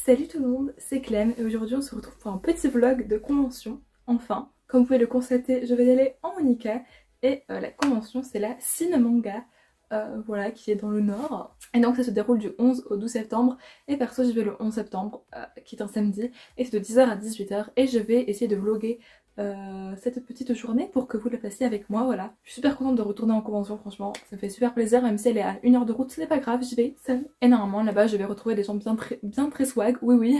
Salut tout le monde, c'est Clem et aujourd'hui on se retrouve pour un petit vlog de convention. Enfin, comme vous pouvez le constater, je vais y aller en Monica et la convention c'est la Cinemanga, voilà, qui est dans le nord. Et donc ça se déroule du 11 au 12 septembre et perso j'y vais le 11 septembre, qui est un samedi, et c'est de 10h à 18h et je vais essayer de vlogger cette petite journée pour que vous la passiez avec moi, voilà. Je suis super contente de retourner en convention, franchement, ça me fait super plaisir, même si elle est à 1 heure de route, ce n'est pas grave, j'y vais seule. Et normalement là-bas je vais retrouver des gens bien très swag, oui.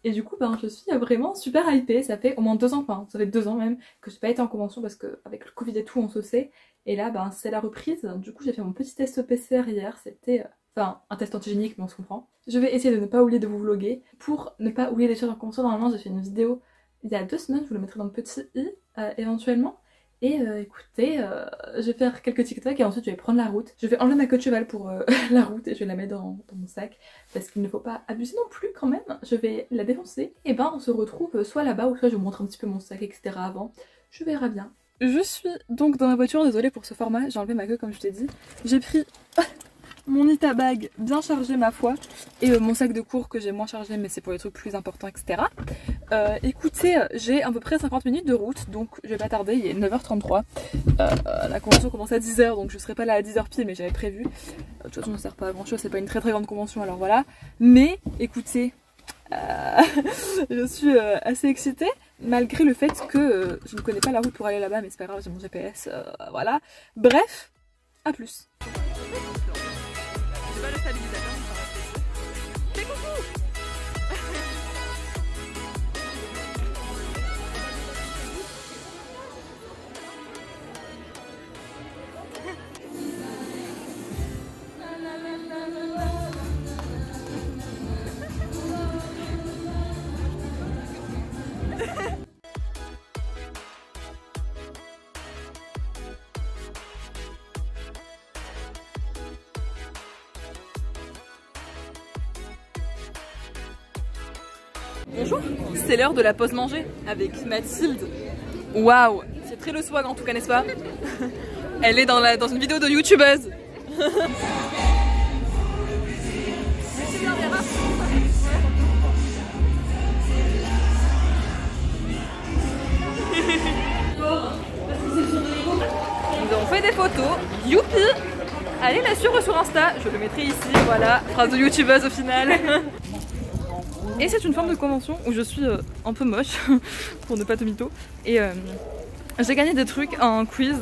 Et du coup ben, je suis vraiment super hypée, ça fait au moins 2 ans, enfin ça fait 2 ans même que j'ai pas été en convention parce que avec le Covid et tout on se sait. Et là ben c'est la reprise, du coup j'ai fait mon petit test PCR hier, c'était... Enfin, un test antigénique, mais on se comprend. Je vais essayer de ne pas oublier de vous vlogger. Pour ne pas oublier des choses en convention, normalement j'ai fait une vidéo il y a 2 semaines, je vous le mettrai dans le petit i éventuellement. Et écoutez, je vais faire quelques TikTok et ensuite je vais prendre la route. Je vais enlever ma queue de cheval pour la route et je vais la mettre dans mon sac. Parce qu'il ne faut pas abuser non plus quand même. Je vais la défoncer. Et ben on se retrouve soit là-bas ou soit je vous montre un petit peu mon sac, etc. avant. Je verrai bien. Je suis donc dans la voiture, désolée pour ce format, j'ai enlevé ma queue comme je t'ai dit. J'ai pris... mon Ita bag bien chargé ma foi et mon sac de cours que j'ai moins chargé mais c'est pour les trucs plus importants, etc. Écoutez, j'ai à peu près 50 minutes de route donc je vais pas tarder, il est 9h33. La convention commence à 10h donc je serai pas là à 10h pile mais j'avais prévu. De toute façon ça sert pas à grand chose, c'est pas une très grande convention alors voilà. Mais écoutez, je suis assez excitée malgré le fait que je ne connais pas la route pour aller là-bas mais c'est pas grave, j'ai mon GPS, voilà. Bref, à plus. C'est pas le stabilisateur, mais coucou. Bonjour, c'est l'heure de la pause manger avec Mathilde. Waouh, c'est très le swag en tout cas, n'est-ce pas? Elle est dans une vidéo de youtubeuse. Nous avons fait des photos, youpi. Allez la suivre sur Insta, je le mettrai ici, voilà, phrase de youtubeuse au final. Et c'est une forme de convention où je suis un peu moche, pour ne pas te mytho. Et j'ai gagné des trucs, un quiz.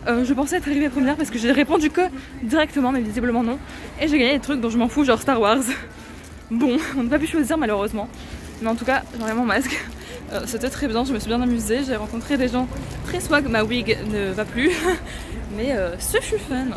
Je pensais être arrivée première parce que j'ai répondu que directement, mais visiblement non. Et j'ai gagné des trucs dont je m'en fous, genre Star Wars. Bon, on n'a pas pu choisir malheureusement. Mais en tout cas, j'enlève mon masque. C'était très bien, je me suis bien amusée. J'ai rencontré des gens très swag, ma wig ne va plus. Mais ce fut fun.